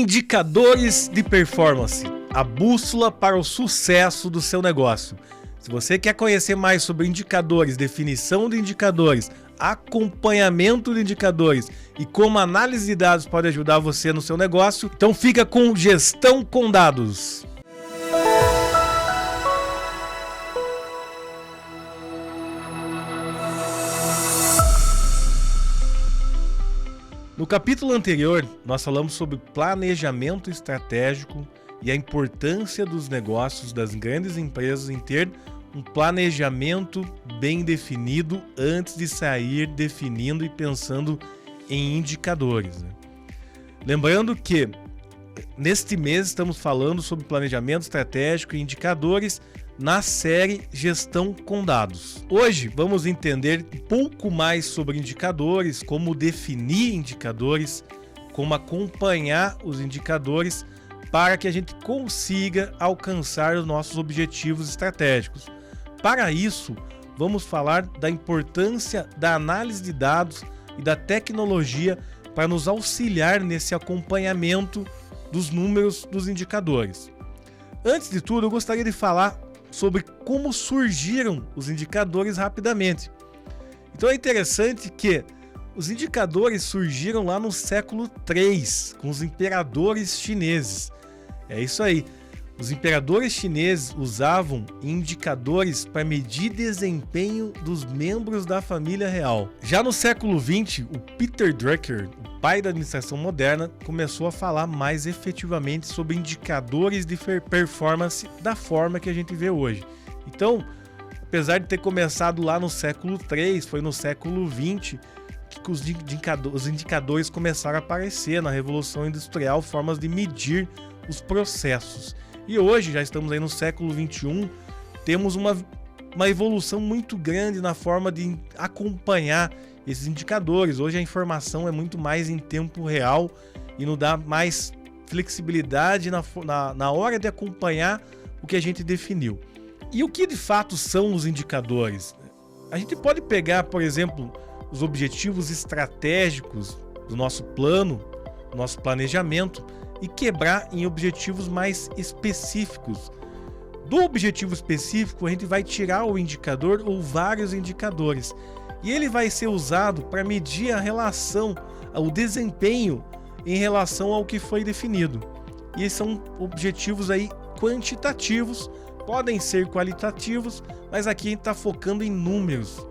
Indicadores de performance, a bússola para o sucesso do seu negócio. Se você quer conhecer mais sobre indicadores, definição de indicadores, acompanhamento de indicadores e como a análise de dados pode ajudar você no seu negócio, então fica com Gestão com Dados. No capítulo anterior, nós falamos sobre planejamento estratégico e a importância dos negócios das grandes empresas em ter um planejamento bem definido antes de sair definindo e pensando em indicadores. Lembrando que neste mês estamos falando sobre planejamento estratégico e indicadores na série Gestão com Dados. Hoje vamos entender um pouco mais sobre indicadores, como definir indicadores, como acompanhar os indicadores para que a gente consiga alcançar os nossos objetivos estratégicos. Para isso, vamos falar da importância da análise de dados e da tecnologia para nos auxiliar nesse acompanhamento dos números dos indicadores. Antes de tudo, eu gostaria de falar sobre como surgiram os indicadores rapidamente. Então é interessante que os indicadores surgiram lá no século III, com os imperadores chineses. É isso aí. Os imperadores chineses usavam indicadores para medir desempenho dos membros da família real. Já no século XX, o Peter Drucker, o pai da administração moderna, começou a falar mais efetivamente sobre indicadores de performance da forma que a gente vê hoje. Então, apesar de ter começado lá no século III, foi no século XX que os indicadores começaram a aparecer na Revolução Industrial, formas de medir os processos. E hoje, já estamos aí no século XXI, temos uma evolução muito grande na forma de acompanhar esses indicadores. Hoje a informação é muito mais em tempo real e nos dá mais flexibilidade na hora de acompanhar o que a gente definiu. E o que de fato são os indicadores? A gente pode pegar, por exemplo, os objetivos estratégicos do nosso plano, do nosso planejamento, e quebrar em objetivos mais específicos. Do objetivo específico, a gente vai tirar o indicador ou vários indicadores. E ele vai ser usado para medir a relação, o desempenho em relação ao que foi definido. E esses são objetivos aí quantitativos, podem ser qualitativos, mas aqui a gente está focando em números.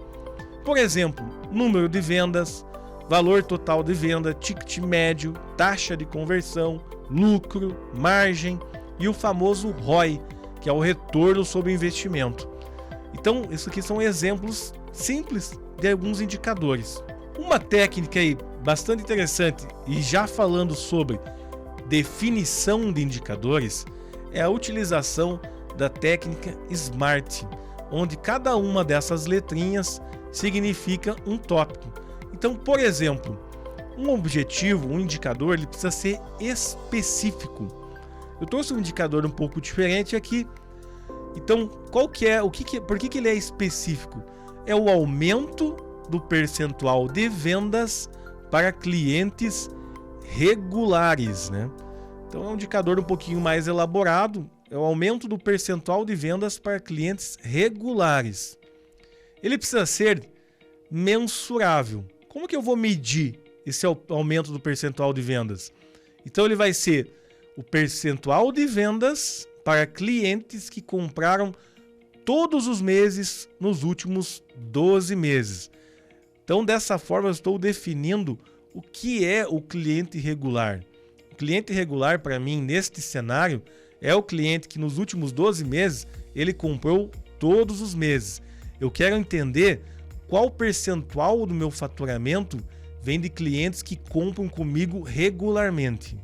Por exemplo, número de vendas, valor total de venda, ticket médio, taxa de conversão, lucro, margem e o famoso ROI, que é o retorno sobre o investimento. Então, isso aqui são exemplos simples de alguns indicadores. Uma técnica aí bastante interessante, e já falando sobre definição de indicadores, é a utilização da técnica SMART, onde cada uma dessas letrinhas significa um tópico. Então, por exemplo, um objetivo, um indicador, ele precisa ser específico. Eu trouxe um indicador um pouco diferente aqui. Então, qual que é, por que ele é específico? É o aumento do percentual de vendas para clientes regulares, né? Então, é um indicador um pouquinho mais elaborado. É o aumento do percentual de vendas para clientes regulares. Ele precisa ser mensurável. Como que eu vou medir esse aumento do percentual de vendas? Então ele vai ser o percentual de vendas para clientes que compraram todos os meses nos últimos 12 meses. Então dessa forma eu estou definindo o que é o cliente regular. O cliente regular para mim neste cenário é o cliente que nos últimos 12 meses ele comprou todos os meses. Eu quero entender qual percentual do meu faturamento vem de clientes que compram comigo regularmente.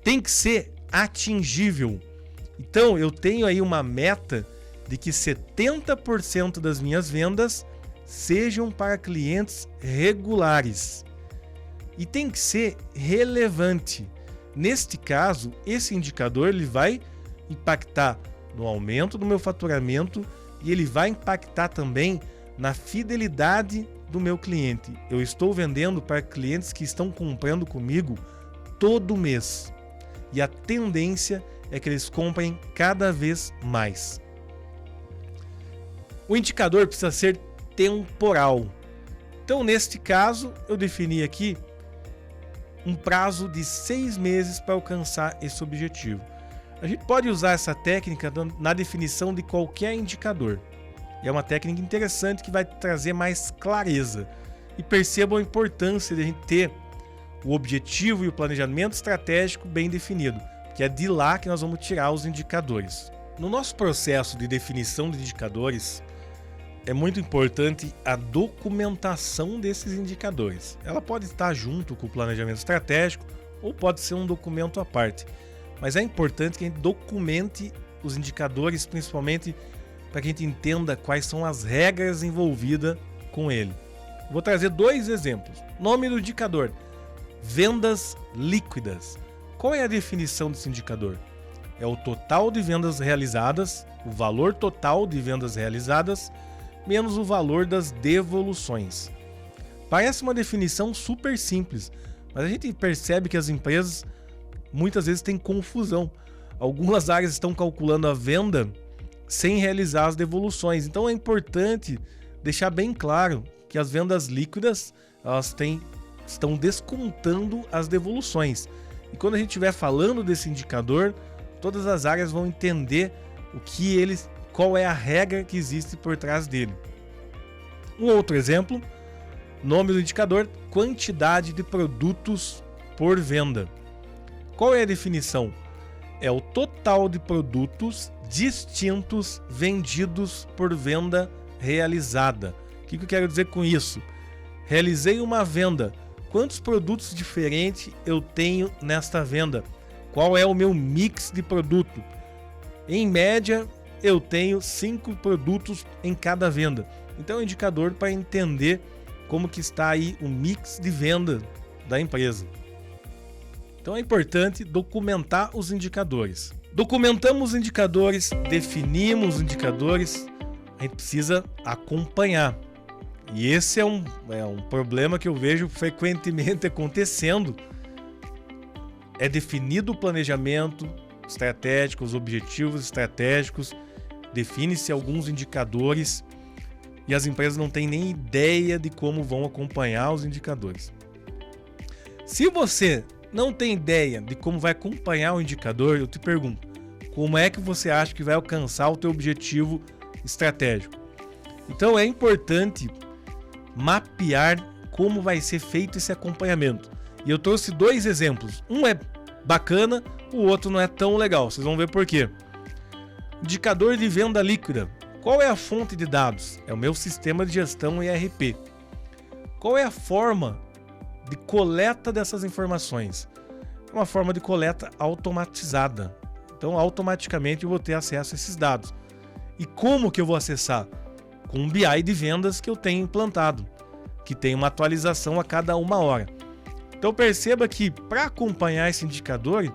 Tem que ser atingível. Então, eu tenho aí uma meta de que 70% das minhas vendas sejam para clientes regulares. E tem que ser relevante. Neste caso, esse indicador ele vai impactar no aumento do meu faturamento e ele vai impactar também na fidelidade do meu cliente. Eu estou vendendo para clientes que estão comprando comigo todo mês. e a tendência é que eles comprem cada vez mais. O indicador precisa ser temporal. Então, neste caso, eu defini aqui um prazo de 6 meses para alcançar esse objetivo. A gente pode usar essa técnica na definição de qualquer indicador. É uma técnica interessante que vai trazer mais clareza. E percebam a importância de a gente ter o objetivo e o planejamento estratégico bem definido, que é de lá que nós vamos tirar os indicadores. No nosso processo de definição de indicadores, é muito importante a documentação desses indicadores. Ela pode estar junto com o planejamento estratégico ou pode ser um documento à parte. Mas é importante que a gente documente os indicadores, principalmente para que a gente entenda quais são as regras envolvidas com ele. Vou trazer 2 exemplos. Nome do indicador: vendas líquidas. Qual é a definição desse indicador? É o total de vendas realizadas, o valor total de vendas realizadas, menos o valor das devoluções. Parece uma definição super simples, mas a gente percebe que as empresas muitas vezes têm confusão. Algumas áreas estão calculando a venda sem realizar as devoluções. Então é importante deixar bem claro que as vendas líquidas elas estão descontando as devoluções. E quando a gente estiver falando desse indicador, todas as áreas vão entender qual é a regra que existe por trás dele. Um outro exemplo, nome do indicador: quantidade de produtos por venda. Qual é a definição? É o total de produtos distintos vendidos por venda realizada. O que eu quero dizer com isso? Realizei uma venda. Quantos produtos diferentes eu tenho nesta venda? Qual é o meu mix de produto? Em média, eu tenho 5 produtos em cada venda. Então é um indicador para entender como que está aí o mix de venda da empresa. Então é importante documentar os indicadores. Documentamos os indicadores, definimos os indicadores, a gente precisa acompanhar. E esse é um problema que eu vejo frequentemente acontecendo. É definido o planejamento estratégico, os objetivos estratégicos, define-se alguns indicadores e as empresas não têm nem ideia de como vão acompanhar os indicadores. Se você não tem ideia de como vai acompanhar o indicador, eu te pergunto, como é que você acha que vai alcançar o teu objetivo estratégico? Então é importante mapear como vai ser feito esse acompanhamento. E eu trouxe 2 exemplos. Um é bacana, o outro não é tão legal. Vocês vão ver por quê. Indicador de venda líquida. Qual é a fonte de dados? É o meu sistema de gestão ERP. Qual é a forma de coleta dessas informações? É uma forma de coleta automatizada. Então, automaticamente eu vou ter acesso a esses dados. E como que eu vou acessar? Com um BI de vendas que eu tenho implantado, que tem uma atualização a cada 1 hora. Então perceba que para acompanhar esse indicador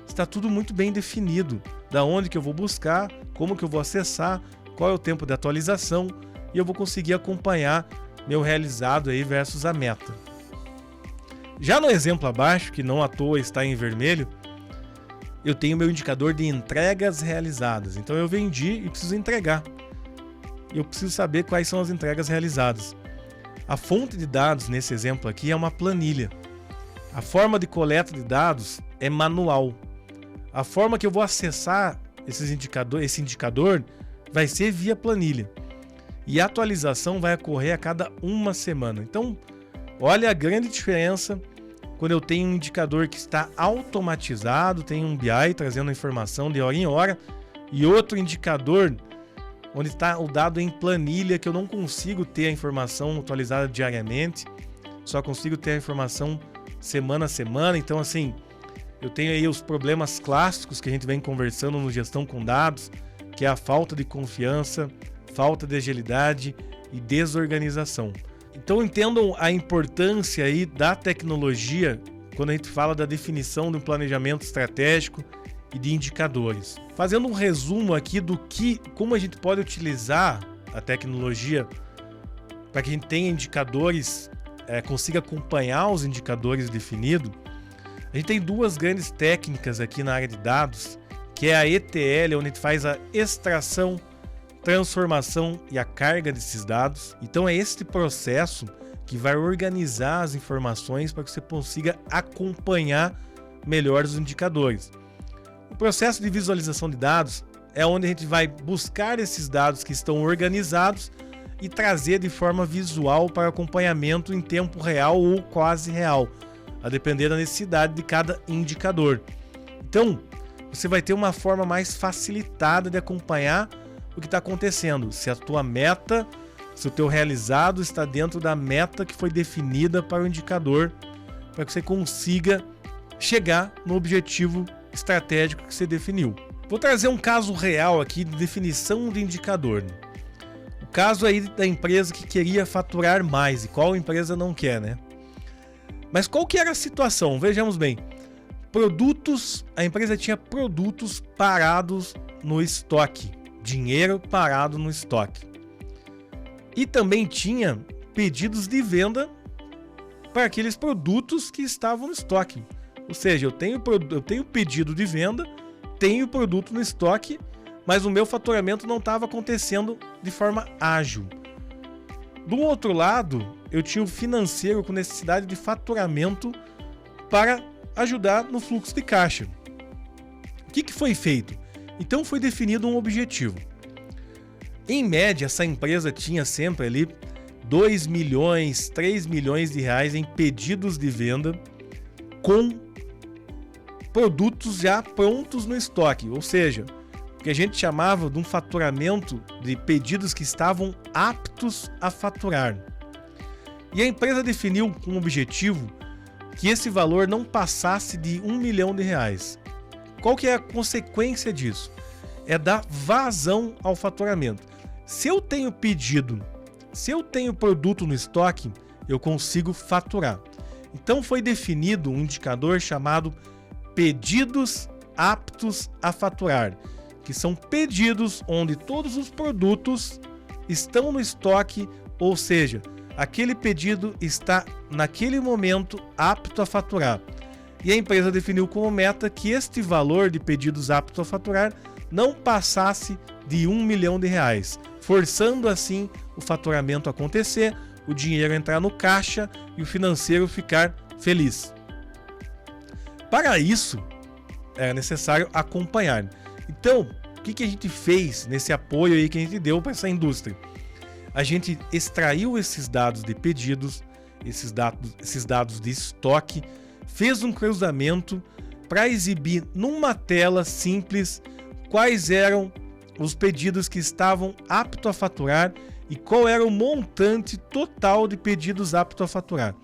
está tudo muito bem definido. Da onde que eu vou buscar, como que eu vou acessar, qual é o tempo de atualização e eu vou conseguir acompanhar meu realizado aí versus a meta. Já no exemplo abaixo, que não à toa está em vermelho, eu tenho meu indicador de entregas realizadas. Então eu vendi e preciso entregar. Eu preciso saber quais são as entregas realizadas. A fonte de dados nesse exemplo aqui é uma planilha. A forma de coleta de dados é manual. A forma que eu vou acessar esse indicador vai ser via planilha. E a atualização vai ocorrer a cada 1 semana. Então, olha a grande diferença quando eu tenho um indicador que está automatizado, tem um BI trazendo a informação de hora em hora, e outro indicador onde está o dado em planilha, que eu não consigo ter a informação atualizada diariamente, só consigo ter a informação semana a semana. Então, assim, eu tenho aí os problemas clássicos que a gente vem conversando no Gestão com Dados, que é a falta de confiança, falta de agilidade e desorganização. Então entendam a importância aí da tecnologia quando a gente fala da definição de um planejamento estratégico e de indicadores. Fazendo um resumo aqui como a gente pode utilizar a tecnologia para que a gente tenha indicadores, consiga acompanhar os indicadores definidos, A gente tem duas grandes técnicas aqui na área de dados, que é a ETL, onde a gente faz a extração, transformação e a carga desses dados. Então é este processo que vai organizar as informações para que você consiga acompanhar melhor os indicadores. O processo de visualização de dados é onde a gente vai buscar esses dados que estão organizados e trazer de forma visual para acompanhamento em tempo real ou quase real, a depender da necessidade de cada indicador. Então, você vai ter uma forma mais facilitada de acompanhar o que está acontecendo, se a tua meta, se o teu realizado está dentro da meta que foi definida para o indicador, para que você consiga chegar no objetivo estratégico que você definiu. Vou trazer um caso real aqui de definição de indicador. O caso aí da empresa que queria faturar mais, e qual empresa não quer, né? Mas qual que era a situação? Vejamos bem. A empresa tinha produtos parados no estoque, dinheiro parado no estoque. E também tinha pedidos de venda para aqueles produtos que estavam no estoque. Ou seja, eu tenho pedido de venda, tenho produto no estoque, mas o meu faturamento não estava acontecendo de forma ágil. Do outro lado, eu tinha o financeiro com necessidade de faturamento para ajudar no fluxo de caixa. O que foi feito? Então foi definido um objetivo. Em média, essa empresa tinha sempre ali 2 milhões, 3 milhões de reais em pedidos de venda com produtos já prontos no estoque, ou seja, o que a gente chamava de um faturamento de pedidos que estavam aptos a faturar. E a empresa definiu um objetivo que esse valor não passasse de 1 milhão de reais. Qual que é a consequência disso? É dar vazão ao faturamento. Se eu tenho pedido, se eu tenho produto no estoque, eu consigo faturar. Então foi definido um indicador chamado pedidos aptos a faturar, que são pedidos onde todos os produtos estão no estoque, ou seja, aquele pedido está naquele momento apto a faturar. E a empresa definiu como meta que este valor de pedidos aptos a faturar não passasse de 1 milhão de reais, forçando assim o faturamento acontecer, o dinheiro entrar no caixa e o financeiro ficar feliz. Para isso, é necessário acompanhar. Então, o que a gente fez nesse apoio aí que a gente deu para essa indústria? A gente extraiu esses dados de pedidos, esses dados de estoque, fez um cruzamento para exibir numa tela simples quais eram os pedidos que estavam aptos a faturar e qual era o montante total de pedidos aptos a faturar.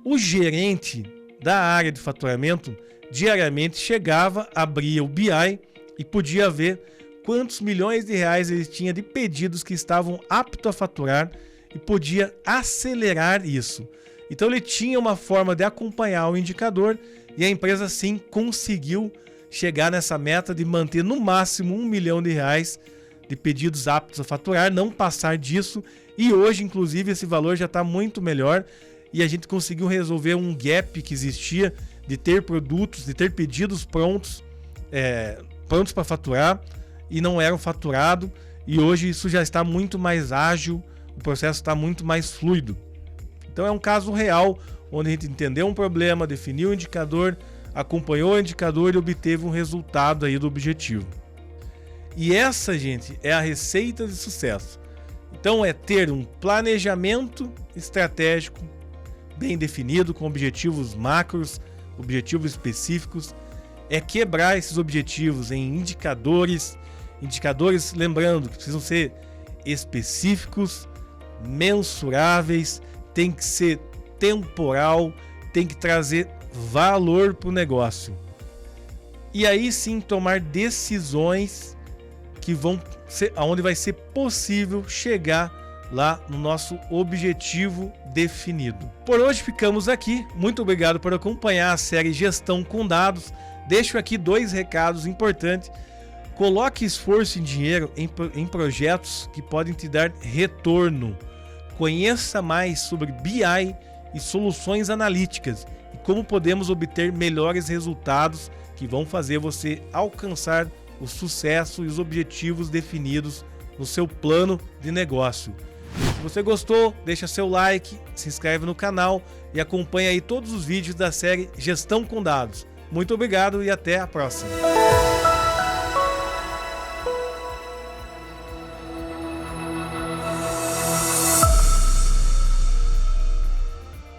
O gerente da área de faturamento diariamente chegava, abria o BI e podia ver quantos milhões de reais ele tinha de pedidos que estavam aptos a faturar e podia acelerar isso. Então ele tinha uma forma de acompanhar o indicador e a empresa sim conseguiu chegar nessa meta de manter no máximo 1 milhão de reais de pedidos aptos a faturar, não passar disso, e hoje inclusive esse valor já está muito melhor e a gente conseguiu resolver um gap que existia de ter produtos, de ter pedidos prontos para faturar e não eram faturados, e hoje isso já está muito mais ágil, o processo está muito mais fluido. Então é um caso real, onde a gente entendeu um problema, definiu o indicador, acompanhou o indicador e obteve um resultado aí do objetivo. E essa, gente, é a receita de sucesso. Então é ter um planejamento estratégico bem definido, com objetivos macros, objetivos específicos, é quebrar esses objetivos em indicadores, lembrando que precisam ser específicos, mensuráveis, tem que ser temporal, tem que trazer valor para o negócio. E aí sim tomar decisões que vão ser aonde vai ser possível chegar lá no nosso objetivo definido. Por hoje ficamos aqui. Muito obrigado por acompanhar a série Gestão com Dados. Deixo aqui 2 recados importantes. Coloque esforço em dinheiro em projetos que podem te dar retorno. Conheça mais sobre BI e soluções analíticas e como podemos obter melhores resultados que vão fazer você alcançar o sucesso e os objetivos definidos no seu plano de negócio. Se você gostou, deixa seu like, se inscreve no canal e acompanha aí todos os vídeos da série Gestão com Dados. Muito obrigado e até a próxima!